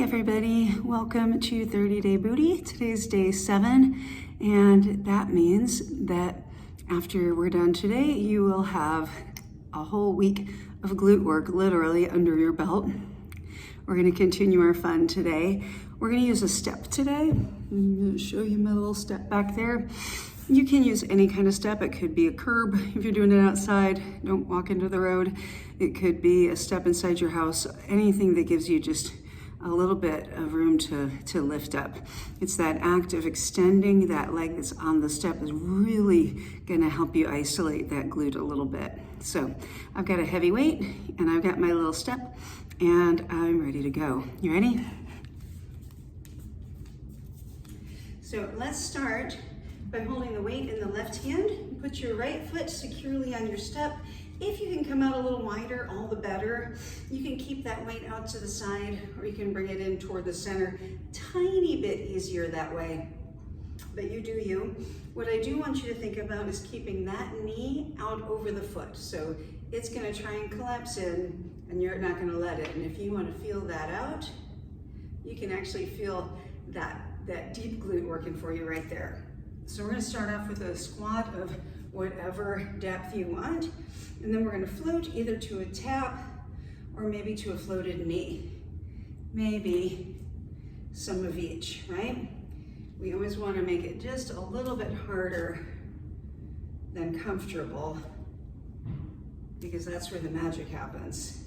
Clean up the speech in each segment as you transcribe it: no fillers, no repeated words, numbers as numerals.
everybody, welcome to 30-Day Booty. Today's day 7, and that means that after we're done today, you will have a whole week of glute work literally under your belt. We're going to continue our fun today. We're going to use a step today. I'm going to show you my little step back there. You can use any kind of step. It could be a curb if you're doing it outside. Don't walk into the road. It could be a step inside your house. Anything that gives you just a little bit of room to lift up. It's that act of extending that leg that's on the step is really gonna help you isolate that glute a little bit. So I've got a heavy weight and I've got my little step and I'm ready to go. You ready? So let's start by holding the weight in the left hand. Put your right foot securely on your step. If you can come out a little wider, all the better. You can keep that weight out to the side or you can bring it in toward the center. Tiny bit easier that way, but you do you. What I do want you to think about is keeping that knee out over the foot. So it's gonna try and collapse in and you're not gonna let it. And if you wanna feel that out, you can actually feel that deep glute working for you right there. So we're gonna start off with a squat of whatever depth you want. And then we're gonna float either to a tap or maybe to a floated knee. Maybe some of each, right? We always wanna make it just a little bit harder than comfortable because that's where the magic happens.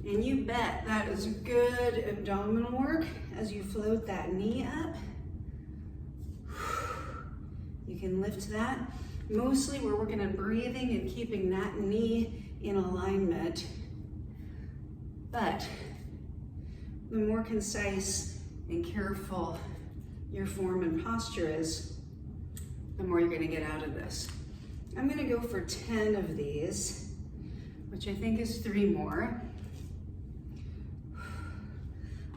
And you bet that is good abdominal work as you float that knee up. You can lift that. Mostly we're working on breathing and keeping that knee in alignment. But the more concise and careful your form and posture is, the more you're gonna get out of this. I'm gonna go for 10 of these, which I think is 3 more.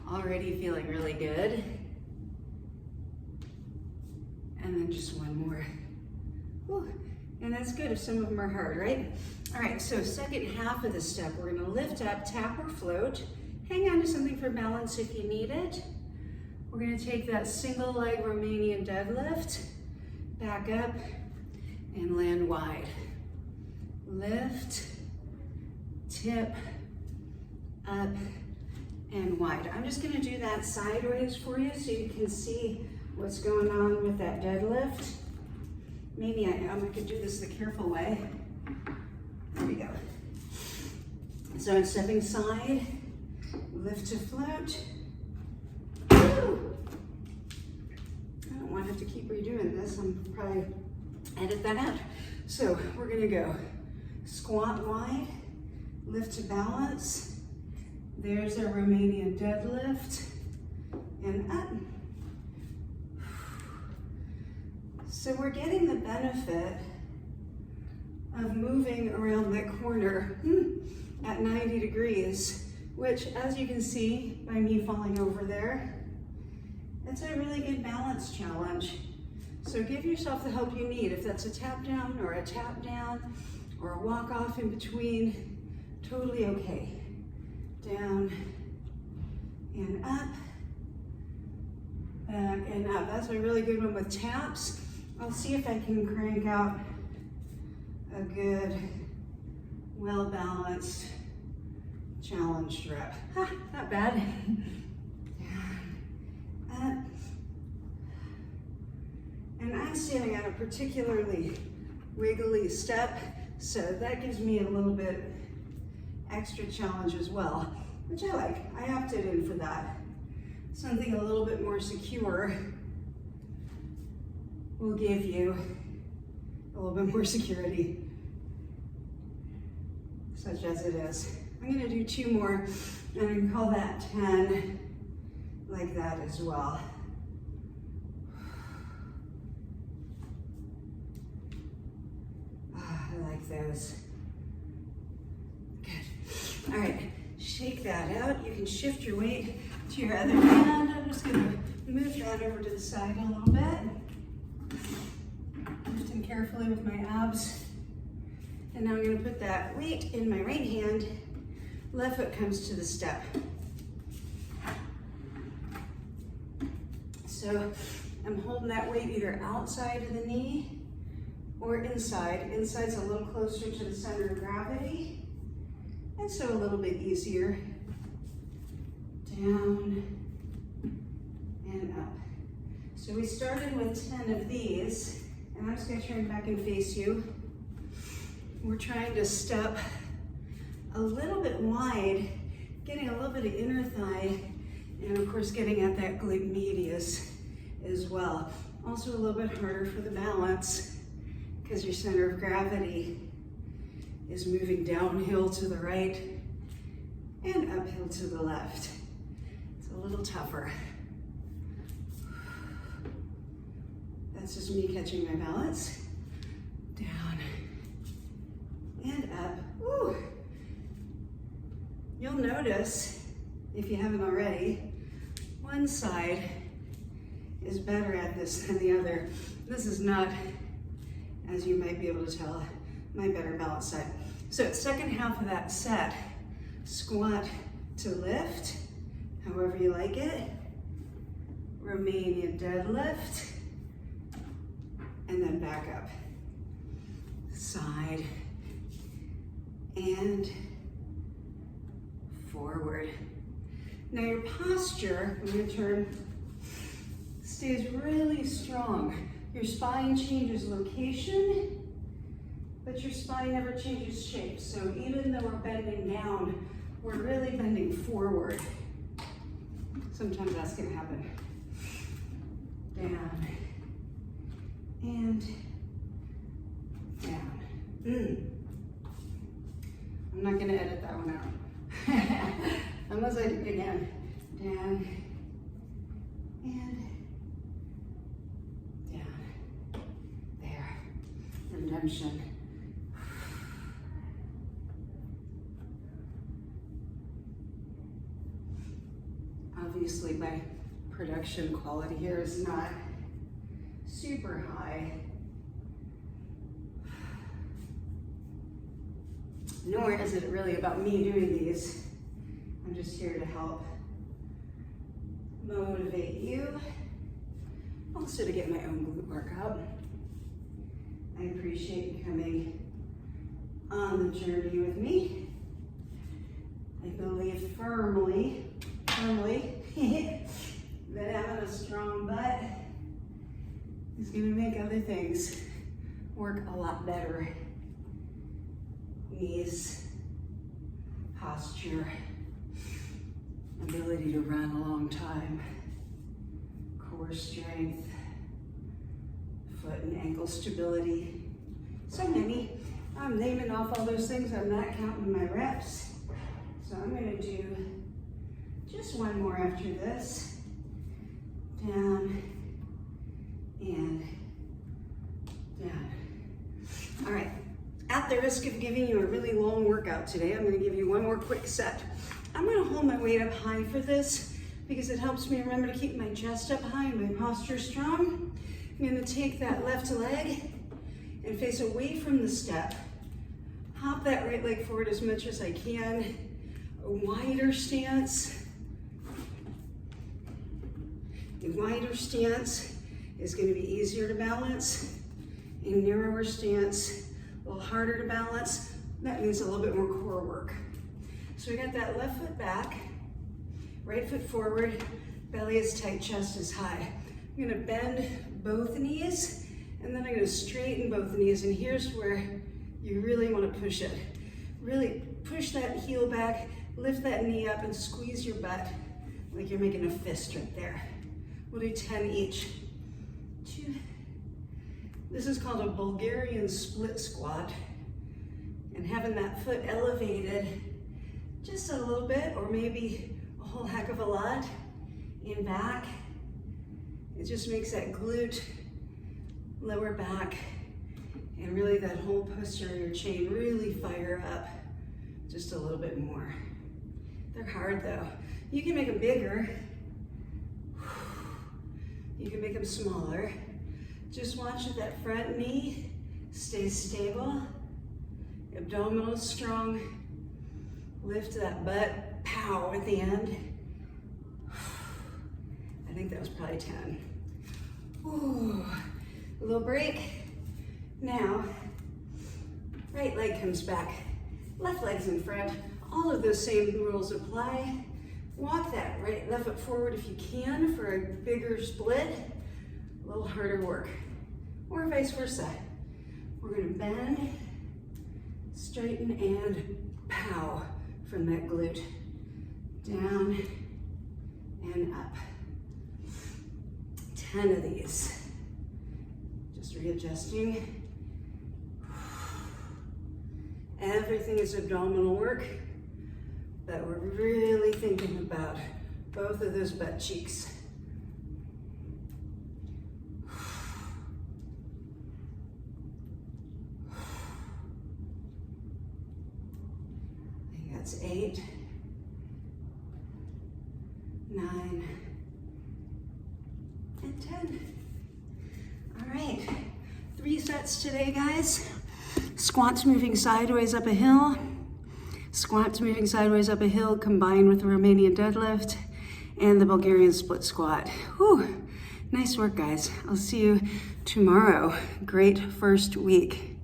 Already feeling really good. And then just 1 more. Whew. And that's good if some of them are hard, right? All right, so second half of the step, we're gonna lift up, tap or float. Hang on to something for balance if you need it. We're gonna take that single leg Romanian deadlift, back up and land wide. Lift, tip, up and wide. I'm just gonna do that sideways for you so you can see what's going on with that deadlift. Maybe I could do this the careful way. There we go. So I'm stepping side, lift to float. Woo! I don't want to have to keep redoing this. I'm probably edit that out. So we're gonna go squat wide, lift to balance. There's our Romanian deadlift and up. So we're getting the benefit of moving around that corner at 90 degrees, which as you can see by me falling over there, it's a really good balance challenge. So give yourself the help you need. If that's a tap down or a tap down or a walk off in between, totally okay. Down and up, back and up. That's a really good one with taps. I'll see if I can crank out a good, well-balanced challenge rep. Not bad. Up. And I'm standing on a particularly wiggly step, so that gives me a little bit extra challenge as well, which I like. I opted in for that. Something a little bit more secure will give you a little bit more security, such as it is. I'm gonna do 2 more, and I can call that 10, like that as well. I like those. Good. All right, shake that out. You can shift your weight to your other hand. I'm just gonna move that over to the side a little bit. Lifting carefully with my abs. And now I'm gonna put that weight in my right hand. Left foot comes to the step. So I'm holding that weight either outside of the knee or inside. Inside's a little closer to the center of gravity, and so a little bit easier. Down and up. So we started with 10 of these, and I'm just gonna turn back and face you. We're trying to step a little bit wide, getting a little bit of inner thigh, and of course getting at that glute medius as well. Also a little bit harder for the balance because your center of gravity is moving downhill to the right and uphill to the left. It's a little tougher. That's just me catching my balance. Down and up. Woo. You'll notice, if you haven't already, one side is better at this than the other. This is not, as you might be able to tell, my better balance side. So second half of that set, squat to lift, however you like it, Romanian deadlift, and then back up. Side and forward. Now your posture, when you turn, stays really strong. Your spine changes location, but your spine never changes shape. So even though we're bending down, we're really bending forward. Sometimes that's gonna happen. Down and down. I'm not gonna edit that one out. Unless I do it again. Down and down. There. Redemption. Obviously my production quality here is not super high. Nor is it really about me doing these. I'm just here to help motivate you. Also to get my own glute workout. I appreciate you coming on the journey with me. I believe firmly that having a strong butt is gonna make other things work a lot better. Knees, posture, ability to run a long time, core strength, foot and ankle stability. So many. I'm naming off all those things. I'm not counting my reps. So I'm gonna do just one more after this. Down and down. All right. At the risk of giving you a really long workout today, I'm gonna give you one more quick set. I'm gonna hold my weight up high for this because it helps me remember to keep my chest up high and my posture strong. I'm gonna take that left leg and face away from the step. Hop that right leg forward as much as I can. A wider stance. A wider stance is gonna be easier to balance. A narrower stance, a little harder to balance. That means a little bit more core work. So we got that left foot back, right foot forward, belly is tight, chest is high. I'm gonna bend both knees, and then I'm gonna straighten both knees, and here's where you really wanna push it. Really push that heel back, lift that knee up, and squeeze your butt like you're making a fist right there. We'll do 10 each. 2. This is called a Bulgarian split squat. And having that foot elevated just a little bit, or maybe a whole heck of a lot, in back, it just makes that glute, lower back, and really that whole posterior chain really fire up just a little bit more. They're hard though. You can make them bigger. You can make them smaller. Just watch that that front knee stays stable. Abdominals strong. Lift that butt, pow at the end. That think that was probably 10. Ooh, a little break. Now, right leg comes back, left leg's in front. All of those same rules apply. Walk that left foot forward if you can for a bigger split, a little harder work, or vice versa. We're gonna bend, straighten, and pow from that glute. Down and up. 10 of these. Just readjusting. Everything is abdominal work, but we're really thinking about both of those butt cheeks. I think that's 8, 9, and 10. All right, 3 sets today, guys. Squats moving sideways up a hill. Squats moving sideways up a hill combined with the Romanian deadlift and the Bulgarian split squat. Whew, nice work, guys. I'll see you tomorrow. Great first week.